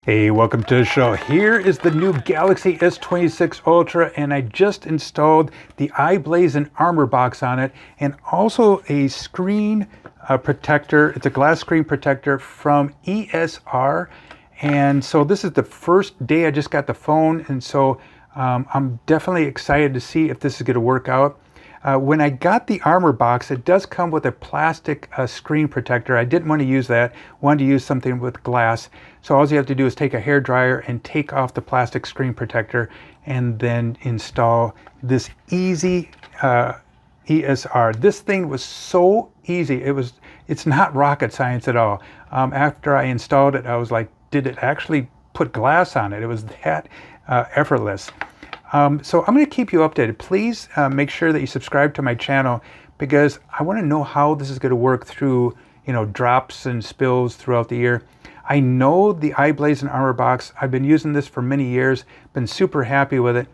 Hey, welcome to the show. Here is the new Galaxy S26 Ultra, and I just installed the i-Blason Armorbox on it, and also a screen protector. It's a glass screen protector from ESR. And so this is the first day I just got the phone, and so I'm definitely excited to see if this is going to work out. When I got the Armorbox, it does come with a plastic screen protector. I didn't want to use that. Wanted to use something with glass. So all you have to do is take a hairdryer and take off the plastic screen protector and then install this easy ESR. This thing was so easy. It's not rocket science at all. After I installed it, I was like, did it actually put glass on it? It was that effortless. So I'm going to keep you updated. Please make sure that you subscribe to my channel, because I want to know how this is going to work through, drops and spills throughout the year. I know the i-Blason Armorbox. I've been using this for many years, been super happy with it,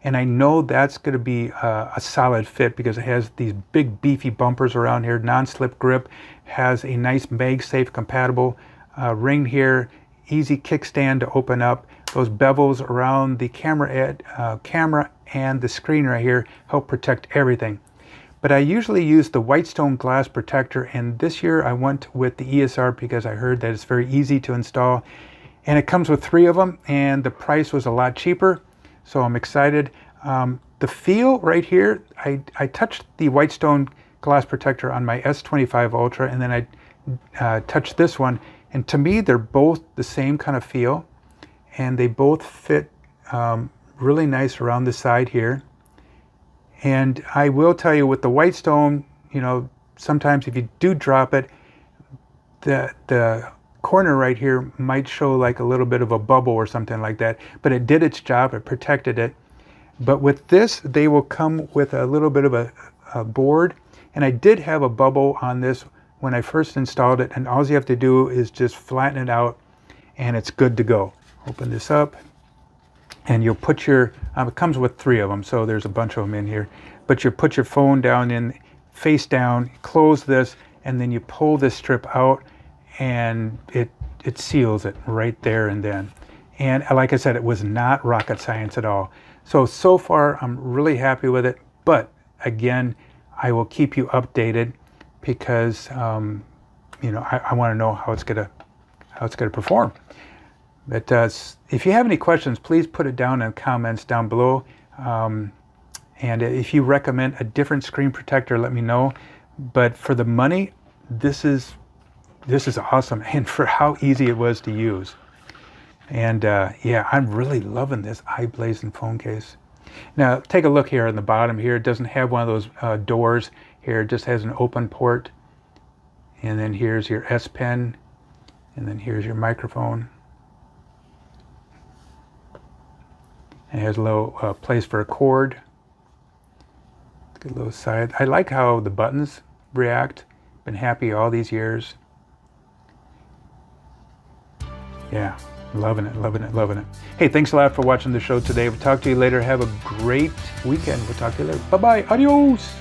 and I know that's going to be a solid fit because it has these big beefy bumpers around here, non-slip grip, has a nice MagSafe compatible ring here, easy kickstand to open up. Those bevels around the camera and the screen right here help protect everything. But I usually use the Whitestone glass protector, and this year I went with the ESR because I heard that it's very easy to install. And it comes with 3 of them, and the price was a lot cheaper, so I'm excited. The feel right here, I touched the Whitestone glass protector on my S25 Ultra, and then I touched this one, and to me they're both the same kind of feel. And they both fit really nice around the side here. And I will tell you, with the Whitestone, sometimes if you do drop it, the corner right here might show like a little bit of a bubble or something like that. But it did its job, it protected it. But with this, they will come with a little bit of a board. And I did have a bubble on this when I first installed it. And all you have to do is just flatten it out, and it's good to go. Open this up, and you'll put your, it comes with 3 of them, so there's a bunch of them in here, but you put your phone down in, face down, close this, and then you pull this strip out, and it seals it right there and then. And like I said, it was not rocket science at all. So far, I'm really happy with it, but again, I will keep you updated because, I want to know how it's gonna perform. But if you have any questions, please put it down in the comments down below. And if you recommend a different screen protector, let me know. But for the money, this is awesome, and for how easy it was to use. And yeah, I'm really loving this i-Blason phone case. Now take a look here on the bottom here. It doesn't have one of those doors here. It just has an open port. And then here's your S Pen, and then here's your microphone. It has a little place for a cord. Good little side. I like how the buttons react. Been happy all these years. Yeah, loving it, loving it, loving it. Hey, thanks a lot for watching the show today. We'll talk to you later. Have a great weekend. We'll talk to you later. Bye-bye. Adios.